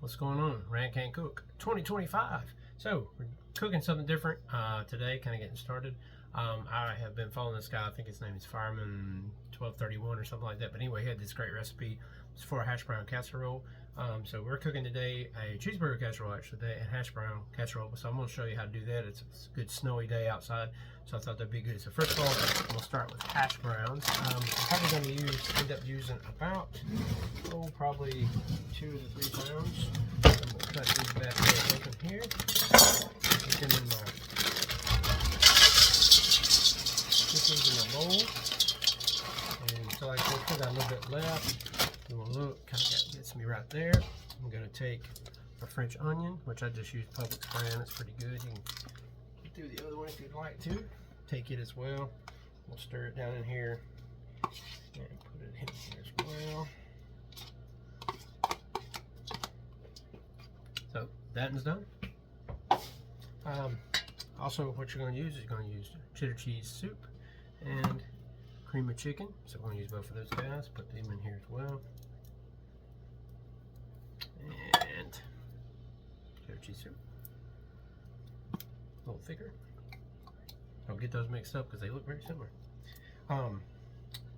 What's going on? Rand Can't Cook 2025. So we're cooking something different today, kind of getting started. I have been following this guy. I think his name is Fireman 1231 or something like that. But anyway, he had this great recipe. It's for a hash brown casserole. So we're cooking today a cheeseburger casserole, actually, a hash brown casserole. So I'm going to show you how to do that. It's a good snowy day outside, so I thought that'd be good. So first of all, I'm going to start with hash browns. I'm probably going to end up using about, probably 2 to 3 pounds. I'm going to cut these bad boys open here. Put them in my bowl. And so like this, I got a little bit left. You want to look, kind of gets me right there. I'm going to take a French onion, which I just used Publix brand. It's pretty good. You can do the other one if you'd like to. Take it as well. We'll stir it down in here and put it in here as well. So that is done. Also, what you're going to use is cheddar cheese soup and cream of chicken. So we're going to use both of those guys. Put them in here as well. And cheddar cheese soup. A little thicker. Don't get those mixed up because they look very similar. Well,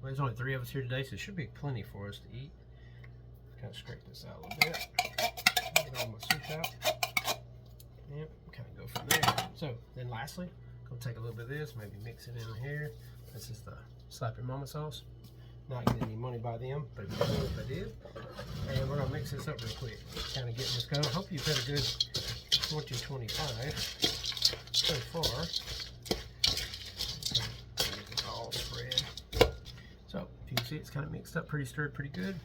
there's only 3 of us here today, so it should be plenty for us to eat. Kind of scrape this out a little bit. Get all my soup out. Yep, kind of go from there. So then lastly, go take a little bit of this, maybe mix it in here. This is the Slap Your Mama sauce. Not getting any money by them, but it'd be cool if I did. And we're gonna mix this up real quick. Kind of getting this going. I hope you've had a good 2025 so far. All spread. So if you can see, it's kind of mixed up, stirred pretty good.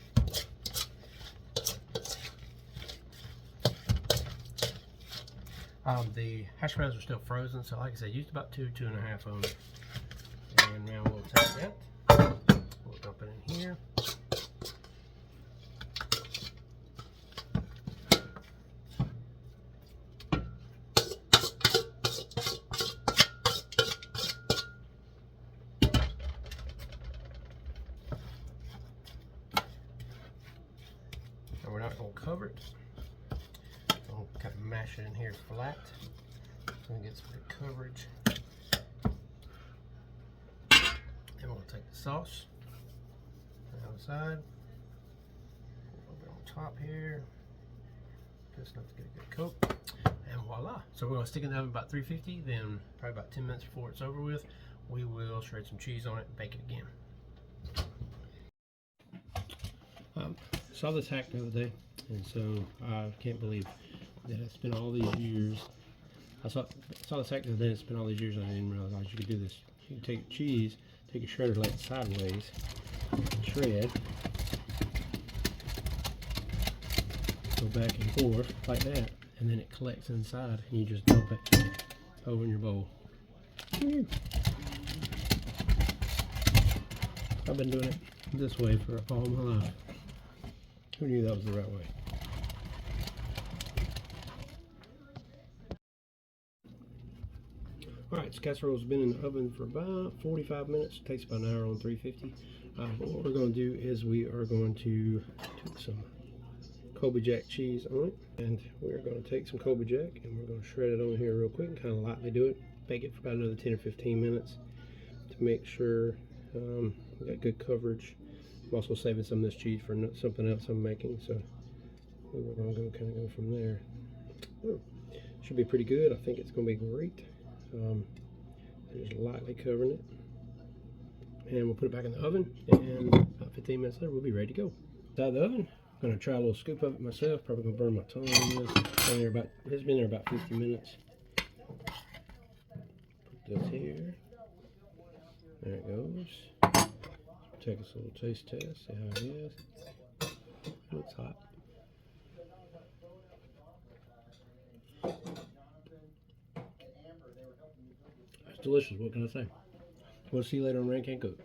The hash browns are still frozen, so like I said, used about 2.5 of them. And now we'll take that. We'll dump it in here. And we're not going to cover it. We'll kind of mash it in here flat so we get some good coverage. Then we'll take the sauce on the other side, a little bit on top here, just enough to get a good coat, and voila. So we're going to stick it in the oven about 350, then probably about 10 minutes before it's over with, we will shred some cheese on it and bake it again. Saw this hack the other day, and so I can't believe that I spent all these years. I saw this hack the other day and spent all these years, and I didn't realize you could do this. You can take cheese, take a shredder, lay it sideways, shred, go back and forth like that, and then it collects inside, and you just dump it over in your bowl. I've been doing it this way for all my life. Who knew that was the right way? Alright, this casserole's been in the oven for about 45 minutes. It takes about an hour on 350. What we're going to do is we are going to put some Colby Jack cheese on it. And we're going to take some Colby Jack and we're going to shred it on here real quick and kind of lightly do it. Bake it for about another 10 or 15 minutes to make sure we got good coverage. I'm also saving some of this cheese for something else I'm making, so we're going to kind of go from there. Should be pretty good. I think it's going to be great. Just lightly covering it, and we'll put it back in the oven, and about 15 minutes later we'll be ready to go. Out of the oven, I'm going to try a little scoop of it myself. Probably going to burn my tongue on this. It's been there about 50 minutes. Put this here. There it goes. Take us a little taste test, see how it is. It looks hot. It's delicious, what can I say? We'll see you later on Rand Can't Cook.